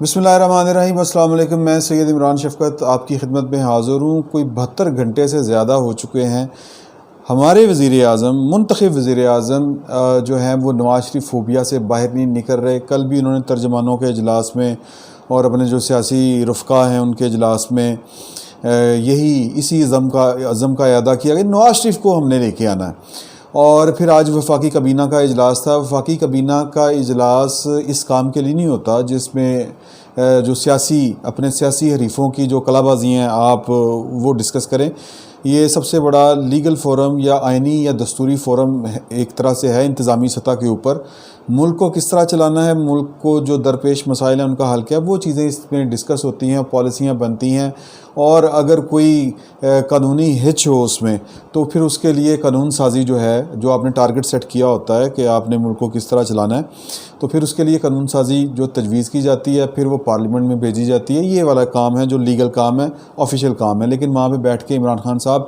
بسم اللہ الرحمن الرحیم۔ السلام علیکم، میں سید عمران شفقت آپ کی خدمت میں حاضر ہوں۔ کوئی 72 گھنٹے سے زیادہ ہو چکے ہیں، ہمارے وزیر اعظم، منتخب وزیر اعظم جو ہیں وہ نواز شریف فوبیا سے باہر نہیں نکل رہے۔ کل بھی انہوں نے ترجمانوں کے اجلاس میں اور اپنے جو سیاسی رفقا ہیں ان کے اجلاس میں اسی عزم کا اعادہ کیا کہ نواز شریف کو ہم نے لے کے آنا ہے۔ اور پھر آج وفاقی کابینہ کا اجلاس تھا۔ وفاقی کابینہ کا اجلاس اس کام کے لیے نہیں ہوتا جس میں جو اپنے سیاسی حریفوں کی جو کلا بازی ہیں آپ وہ ڈسکس کریں۔ یہ سب سے بڑا لیگل فورم یا آئینی یا دستوری فورم ایک طرح سے ہے انتظامی سطح کے اوپر۔ ملک کو کس طرح چلانا ہے، ملک کو جو درپیش مسائل ہیں ان کا حل کیا، وہ چیزیں اس میں ڈسکس ہوتی ہیں، پالیسیاں بنتی ہیں، اور اگر کوئی قانونی ہچ ہو اس میں تو پھر اس کے لیے قانون سازی جو ہے، جو آپ نے ٹارگٹ سیٹ کیا ہوتا ہے کہ آپ نے ملک کو کس طرح چلانا ہے، تو پھر اس کے لیے قانون سازی جو تجویز کی جاتی ہے، پھر وہ پارلیمنٹ میں بھیجی جاتی ہے۔ یہ والا کام ہے جو لیگل کام ہے، آفیشیل کام ہے۔ لیکن وہاں پہ بیٹھ کے عمران خان صاحب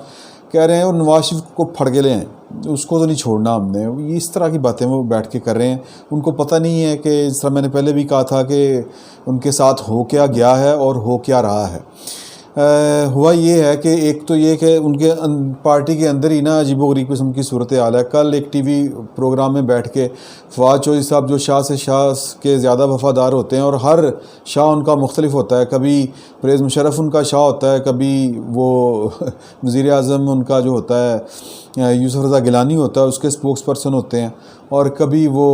کہہ رہے ہیں اور نواز شریف کو پھڑ کے لیں، اس کو تو نہیں چھوڑنا ہم نے، اس طرح کی باتیں وہ بیٹھ کے کر رہے ہیں۔ ان کو پتہ نہیں ہے کہ جس طرح میں نے پہلے بھی کہا تھا کہ ان کے ساتھ ہو کیا گیا ہے اور ہو کیا رہا ہے۔ ہوا یہ ہے کہ ایک تو یہ کہ ان کے پارٹی کے اندر ہی نا عجیب و غریب قسم کی صورتحال ہے۔ کل ایک ٹی وی پروگرام میں بیٹھ کے فواد چودھری صاحب جو شاہ کے زیادہ وفادار ہوتے ہیں، اور ہر شاہ ان کا مختلف ہوتا ہے، کبھی پرویز مشرف ان کا شاہ ہوتا ہے، کبھی وہ وزیر اعظم ان کا جو ہوتا ہے یوسف رضا گیلانی ہوتا ہے، اس کے اسپوکس پرسن ہوتے ہیں، اور کبھی وہ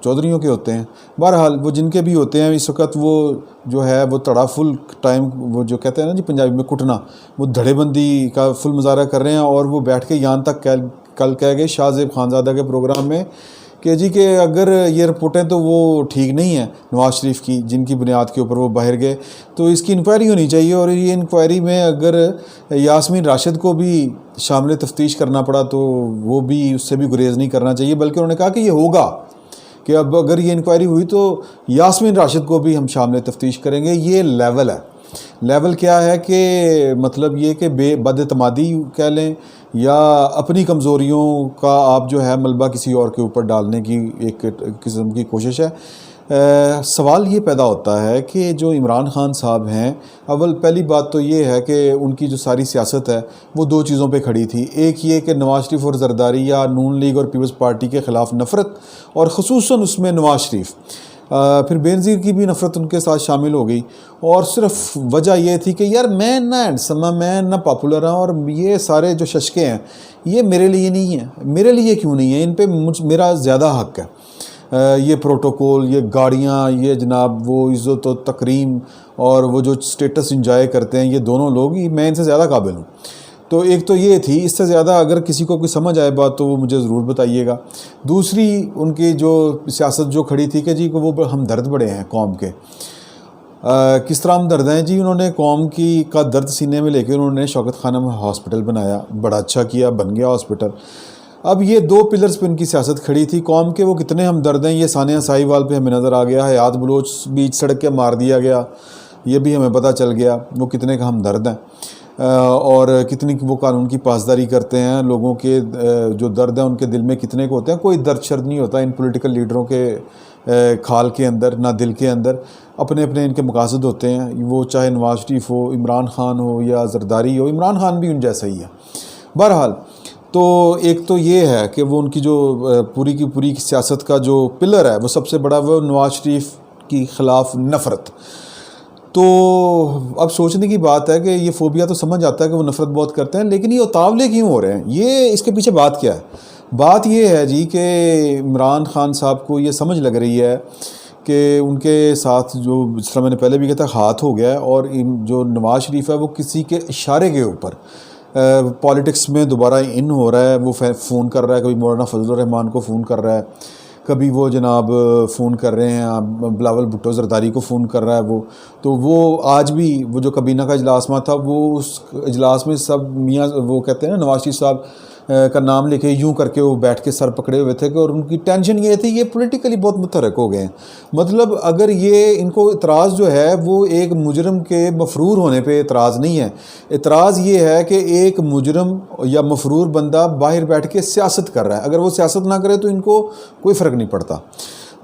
چودھریوں کے ہوتے ہیں۔ بہرحال وہ جن کے بھی ہوتے ہیں، اس وقت وہ جو ہے وہ تڑا فل ٹائم، وہ جو کہتے ہیں نا جی پنجابی میں کٹنا، وہ دھڑے بندی کا فل مظاہرہ کر رہے ہیں۔ اور وہ بیٹھ کے یہاں تک کل کہہ گئے شاہ زیب خانزادہ کے پروگرام میں کہ جی کہ اگر یہ رپورٹیں تو وہ ٹھیک نہیں ہیں نواز شریف کی، جن کی بنیاد کے اوپر وہ باہر گئے، تو اس کی انکوائری ہونی چاہیے۔ اور یہ انکوائری میں اگر یاسمین راشد کو بھی شامل تفتیش کرنا پڑا تو وہ بھی اس سے بھی گریز نہیں کرنا چاہیے، بلکہ انہوں نے کہا کہ یہ ہوگا کہ اب اگر یہ انکوائری ہوئی تو یاسمین راشد کو بھی ہم شامل تفتیش کریں گے۔ یہ لیول ہے۔ لیول کیا ہے کہ مطلب یہ کہ بد اعتمادی کہہ لیں یا اپنی کمزوریوں کا آپ جو ہے ملبہ کسی اور کے اوپر ڈالنے کی ایک قسم کی کوشش ہے۔ سوال یہ پیدا ہوتا ہے کہ جو عمران خان صاحب ہیں، پہلی بات تو یہ ہے کہ ان کی جو ساری سیاست ہے وہ دو چیزوں پہ کھڑی تھی۔ ایک یہ کہ نواز شریف اور زرداری یا نون لیگ اور پیپلز پارٹی کے خلاف نفرت، اور خصوصاً اس میں نواز شریف، پھر بینظیر کی بھی نفرت ان کے ساتھ شامل ہو گئی، اور صرف وجہ یہ تھی کہ یار میں نہ ہینڈسم ہوں، میں نہ پاپولر ہوں، اور یہ سارے جو ششکے ہیں یہ میرے لیے نہیں ہیں۔ میرے لیے کیوں نہیں ہیں؟ ان پہ میرا زیادہ حق ہے۔ یہ پروٹوکول، یہ گاڑیاں، یہ جناب وہ عزت و تکریم اور وہ جو سٹیٹس انجوائے کرتے ہیں، یہ دونوں لوگ، میں ان سے زیادہ قابل ہوں۔ تو ایک تو یہ تھی، اس سے زیادہ اگر کسی کو کوئی سمجھ آئے بات تو وہ مجھے ضرور بتائیے گا۔ دوسری ان کی جو سیاست جو کھڑی تھی کہ جی وہ ہمدرد بڑے ہیں قوم کے۔ کس طرح ہمدرد ہیں جی؟ انہوں نے قوم کا درد سینے میں لے کے انہوں نے شوکت خانم ہاسپٹل بنایا، بڑا اچھا کیا، بن گیا ہاسپٹل۔ اب یہ دو پلرز پہ ان کی سیاست کھڑی تھی۔ قوم کے وہ کتنے ہمدرد ہیں یہ ثانیہ ساہیوال پہ ہمیں نظر آ گیا، حیات بلوچ بیچ سڑک کے مار دیا گیا، یہ بھی ہمیں پتہ چل گیا وہ کتنے کا ہمدرد ہیں، اور کتنی وہ قانون کی پاسداری کرتے ہیں۔ لوگوں کے جو درد ہیں ان کے دل میں کتنے کو ہوتے ہیں۔ کوئی درد شرد نہیں ہوتا ان پولیٹیکل لیڈروں کے کھال کے اندر، نہ دل کے اندر۔ اپنے اپنے ان کے مقاصد ہوتے ہیں، وہ چاہے نواز شریف ہو، عمران خان ہو یا زرداری ہو۔ عمران خان بھی ان جیسا ہی ہے۔ بہرحال تو ایک تو یہ ہے کہ وہ ان کی جو پوری کی پوری سیاست کا جو پلر ہے وہ سب سے بڑا وہ نواز شریف کی خلاف نفرت۔ تو اب سوچنے کی بات ہے کہ یہ فوبیا تو سمجھ آتا ہے کہ وہ نفرت بہت کرتے ہیں، لیکن یہ اتاولے کیوں ہو رہے ہیں؟ یہ اس کے پیچھے بات کیا ہے؟ بات یہ ہے جی کہ عمران خان صاحب کو یہ سمجھ لگ رہی ہے کہ ان کے ساتھ جو جس طرح میں نے پہلے بھی کہا تھا ہاتھ ہو گیا ہے، اور جو نواز شریف ہے وہ کسی کے اشارے کے اوپر پالیٹکس میں دوبارہ ان ہو رہا ہے۔ وہ فون کر رہا ہے، کبھی مولانا فضل الرحمان کو فون کر رہا ہے، کبھی وہ جناب فون کر رہے ہیں بلاول بھٹو زرداری کو فون کر رہا ہے وہ۔ تو وہ آج بھی وہ جو کابینہ کا اجلاس میں تھا، وہ اس اجلاس میں سب میاں وہ کہتے ہیں نا نواز شریف صاحب کا نام لے کے یوں کر کے وہ بیٹھ کے سر پکڑے ہوئے تھے کہ، اور ان کی ٹینشن یہ تھی، یہ پولیٹیکلی بہت متحرک ہو گئے ہیں۔ مطلب اگر یہ ان کو اعتراض جو ہے وہ ایک مجرم کے مفرور ہونے پہ اعتراض نہیں ہے، اعتراض یہ ہے کہ ایک مجرم یا مفرور بندہ باہر بیٹھ کے سیاست کر رہا ہے۔ اگر وہ سیاست نہ کرے تو ان کو کوئی فرق نہیں پڑتا۔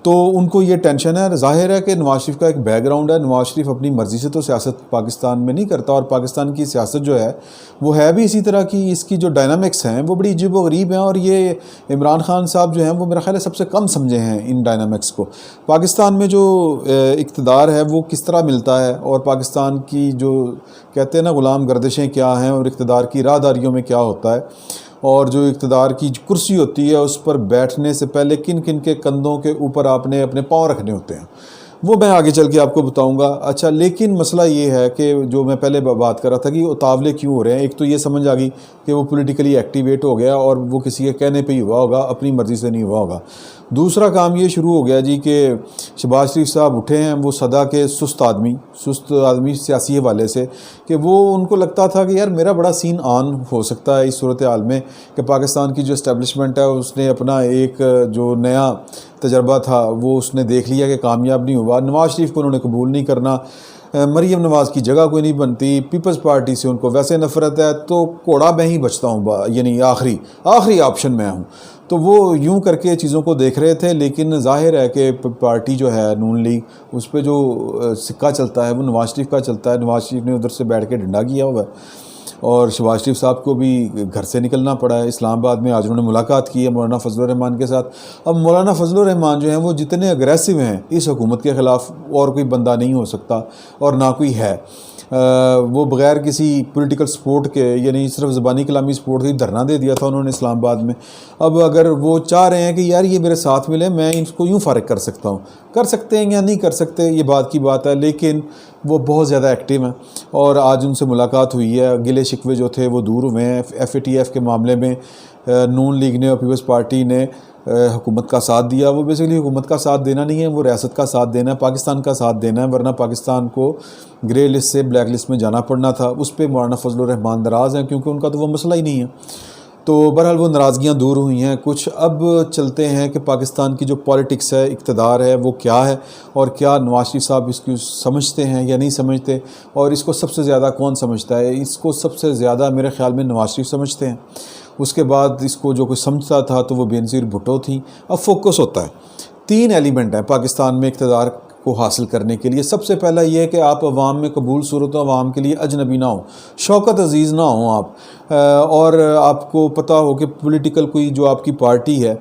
تو ان کو یہ ٹینشن ہے. ظاہر ہے کہ نواز شریف کا ایک بیک گراؤنڈ ہے. نواز شریف اپنی مرضی سے تو سیاست پاکستان میں نہیں کرتا, اور پاکستان کی سیاست جو ہے وہ ہے بھی اسی طرح کی. اس کی جو ڈائنامکس ہیں وہ بڑی عجیب و غریب ہیں, اور یہ عمران خان صاحب جو ہیں وہ میرا خیال ہے سب سے کم سمجھے ہیں ان ڈائنامکس کو. پاکستان میں جو اقتدار ہے وہ کس طرح ملتا ہے, اور پاکستان کی جو کہتے ہیں نا غلام گردشیں کیا ہیں, اور اقتدار کی راہداریوں میں کیا ہوتا ہے, اور جو اقتدار کی کرسی ہوتی ہے اس پر بیٹھنے سے پہلے کن کن کے کندھوں کے اوپر آپ نے اپنے پاؤں رکھنے ہوتے ہیں, وہ میں آگے چل کے آپ کو بتاؤں گا. اچھا, لیکن مسئلہ یہ ہے کہ جو میں پہلے بات کر رہا تھا کہ اتاولے کیوں ہو رہے ہیں. ایک تو یہ سمجھ آ گئی کہ وہ پولیٹیکلی ایکٹیویٹ ہو گیا اور وہ کسی کے کہنے پہ ہی ہوا ہوگا, اپنی مرضی سے نہیں ہوا ہوگا. دوسرا کام یہ شروع ہو گیا جی کہ شہباز شریف صاحب اٹھے ہیں, وہ صدا کے سست آدمی سیاسی حوالے سے, کہ وہ ان کو لگتا تھا کہ یار میرا بڑا سین آن ہو سکتا ہے اس صورتحال میں کہ پاکستان کی جو اسٹیبلشمنٹ ہے اس نے اپنا ایک جو نیا تجربہ تھا وہ اس نے دیکھ لیا کہ کامیاب نہیں ہوا. نواز شریف کو انہوں نے قبول نہیں کرنا, مریم نواز کی جگہ کوئی نہیں بنتی, پیپلز پارٹی سے ان کو ویسے نفرت ہے, تو کوڑا میں ہی بچتا ہوں, یعنی آخری آپشن میں ہوں. تو وہ یوں کر کے چیزوں کو دیکھ رہے تھے. لیکن ظاہر ہے کہ پارٹی جو ہے نون لیگ, اس پہ جو سکہ چلتا ہے وہ نواز شریف کا چلتا ہے. نواز شریف نے ادھر سے بیٹھ کے ڈنڈا کیا ہوا ہے, اور شہباز شریف صاحب کو بھی گھر سے نکلنا پڑا ہے. اسلام آباد میں آج انہوں نے ملاقات کی ہے مولانا فضل الرحمان کے ساتھ. اب مولانا فضل الرحمان جو ہیں وہ جتنے اگریسو ہیں اس حکومت کے خلاف اور کوئی بندہ نہیں ہو سکتا, اور نہ کوئی ہے. وہ بغیر کسی پولیٹیکل سپورٹ کے, یعنی صرف زبانی کلامی سپورٹ کے دھرنا دے دیا تھا انہوں نے اسلام آباد میں. اب اگر وہ چاہ رہے ہیں کہ یار یہ میرے ساتھ ملے, میں ان کو یوں فارغ کر سکتا ہوں, کر سکتے ہیں یا نہیں کر سکتے یہ بات کی بات ہے, لیکن وہ بہت زیادہ ایکٹیو ہیں. اور آج ان سے ملاقات ہوئی ہے, گلے شکوے جو تھے وہ دور ہوئے ہیں. FATF کے معاملے میں نون لیگ نے اور پیپلز پارٹی نے حکومت کا ساتھ دیا. وہ بیسیکلی حکومت کا ساتھ دینا نہیں ہے, وہ ریاست کا ساتھ دینا ہے, پاکستان کا ساتھ دینا ہے, ورنہ پاکستان کو گرے لسٹ سے بلیک لسٹ میں جانا پڑنا تھا. اس پہ مولانا فضل الرحمان ناراض ہیں کیونکہ ان کا تو وہ مسئلہ ہی نہیں ہے. تو بہرحال وہ ناراضگیاں دور ہوئی ہیں کچھ. اب چلتے ہیں کہ پاکستان کی جو پالیٹکس ہے, اقتدار ہے, وہ کیا ہے, اور کیا نواز شریف صاحب اس کو سمجھتے ہیں یا نہیں سمجھتے, اور اس کو سب سے زیادہ کون سمجھتا ہے. اس کو سب سے زیادہ میرے خیال میں نواز شریف سمجھتے ہیں. اس کے بعد اس کو جو کوئی سمجھتا تھا تو وہ بینظیر بھٹو تھیں. اب فوکس ہوتا ہے, 3 ایلیمنٹ ہیں پاکستان میں اقتدار کو حاصل کرنے کے لیے. سب سے پہلا یہ ہے کہ آپ عوام میں قبول صورت ہو, عوام کے لیے اجنبی نہ ہوں, شوکت عزیز نہ ہوں آپ, اور آپ کو پتہ ہو کہ پولیٹیکل کوئی جو آپ کی پارٹی ہے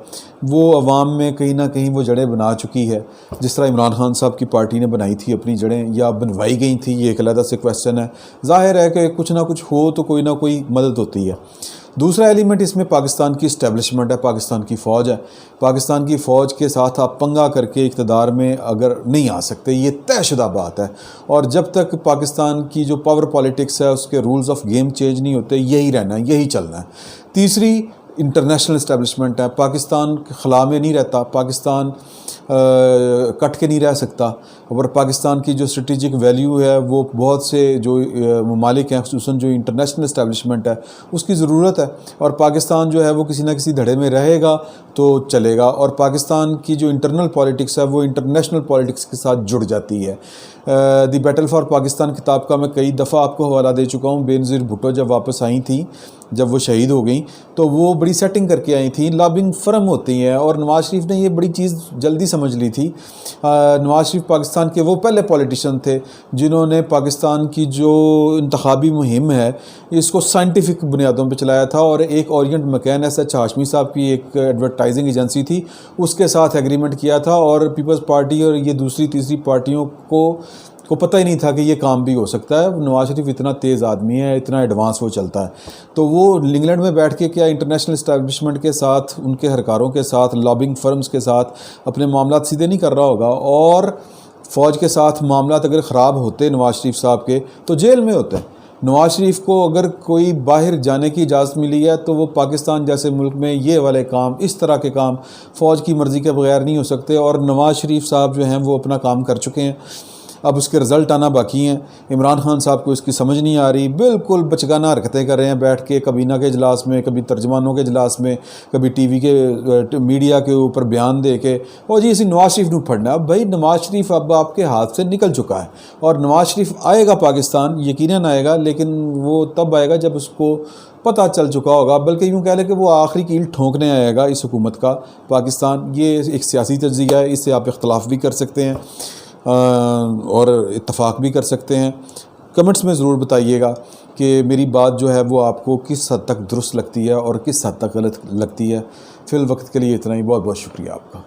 وہ عوام میں کہیں نہ کہیں وہ جڑیں بنا چکی ہے, جس طرح عمران خان صاحب کی پارٹی نے بنائی تھی اپنی جڑیں, یا بنوائی گئی تھی, یہ ایک علیحدہ سے کویسچن ہے. ظاہر ہے کہ کچھ نہ کچھ ہو تو کوئی نہ کوئی مدد ہوتی ہے. دوسرا ایلیمنٹ اس میں پاکستان کی اسٹیبلشمنٹ ہے, پاکستان کی فوج ہے. پاکستان کی فوج کے ساتھ آپ پنگا کر کے اقتدار میں اگر نہیں آ سکتے, یہ طے شدہ بات ہے. اور جب تک پاکستان کی جو پاور پالیٹکس ہے اس کے رولز آف گیم چینج نہیں ہوتے, یہی رہنا ہے, یہی چلنا ہے. تیسری انٹرنیشنل اسٹیبلشمنٹ ہے. پاکستان خلا میں نہیں رہتا, پاکستان کٹ کے نہیں رہ سکتا, اور پاکستان کی جو اسٹریٹجک ویلیو ہے وہ بہت سے جو ممالک ہیں, خصوصاً جو انٹرنیشنل اسٹیبلشمنٹ ہے اس کی ضرورت ہے. اور پاکستان جو ہے وہ کسی نہ کسی دھڑے میں رہے گا تو چلے گا, اور پاکستان کی جو انٹرنل پالیٹکس ہے وہ انٹرنیشنل پالیٹکس کے ساتھ جڑ جاتی ہے. دی بیٹل فار پاکستان کتاب کا میں کئی دفعہ آپ کو حوالہ دے چکا ہوں. بینظیر بھٹو جب واپس آئی تھیں, جب وہ شہید ہو گئیں, تو وہ بڑی سیٹنگ کر کے آئی تھیں. لابنگ فرم ہوتی ہیں, اور نواز شریف نے یہ بڑی چیز جلدی سمجھ لی تھی. نواز شریف پاکستان کے وہ پہلے پولیٹیشین تھے جنہوں نے پاکستان کی جو انتخابی مہم ہے اس کو سائنٹیفک بنیادوں پہ چلایا تھا. اور ایک اورینٹ مکین ایس ہاشمی صاحب کی ایک ایڈورٹائزنگ ایجنسی تھی, اس کے ساتھ ایگریمنٹ کیا تھا, اور پیپلز پارٹی اور یہ دوسری تیسری پارٹیوں کو پتہ ہی نہیں تھا کہ یہ کام بھی ہو سکتا ہے. نواز شریف اتنا تیز آدمی ہے, اتنا ایڈوانس وہ چلتا ہے. تو وہ انگلینڈ میں بیٹھ کے کیا انٹرنیشنل اسٹیبلشمنٹ کے ساتھ, ان کے اہلکاروں کے ساتھ, لابنگ فرمز کے ساتھ اپنے معاملات سیدھے نہیں کر رہا ہوگا. اور فوج کے ساتھ معاملات اگر خراب ہوتے نواز شریف صاحب کے تو جیل میں ہوتے ہیں. نواز شریف کو اگر کوئی باہر جانے کی اجازت ملی ہے تو وہ پاکستان جیسے ملک میں یہ والے کام, اس طرح کے کام فوج کی مرضی کے بغیر نہیں ہو سکتے, اور نواز شریف صاحب جو ہیں وہ اپنا کام کر چکے ہیں. اب اس کے رزلٹ آنا باقی ہیں۔ عمران خان صاحب کو اس کی سمجھ نہیں آ رہی، بالکل بچگانہ حرکتیں کر رہے ہیں بیٹھ کے کابینہ کے اجلاس میں، کبھی ترجمانوں کے اجلاس میں، کبھی ٹی وی کے میڈیا کے اوپر بیان دے کے، اور جی اسی نواز شریف نو پڑھنا ہے۔ اب بھائی نواز شریف اب آپ کے ہاتھ سے نکل چکا ہے، اور نواز شریف آئے گا پاکستان، یقیناً آئے گا، لیکن وہ تب آئے گا جب اس کو پتہ چل چکا ہوگا، بلکہ یوں کہہ لیں کہ وہ آخری کیل ٹھونکنے آئے گا اس حکومت کا پاکستان۔ یہ ایک سیاسی تجزیہ ہے، اس سے آپ اختلاف بھی کر سکتے ہیں اور اتفاق بھی کر سکتے ہیں۔ کمنٹس میں ضرور بتائیے گا کہ میری بات جو ہے وہ آپ کو کس حد تک درست لگتی ہے اور کس حد تک غلط لگتی ہے۔ فی الوقت کے لیے اتنا ہی، بہت بہت شکریہ آپ کا۔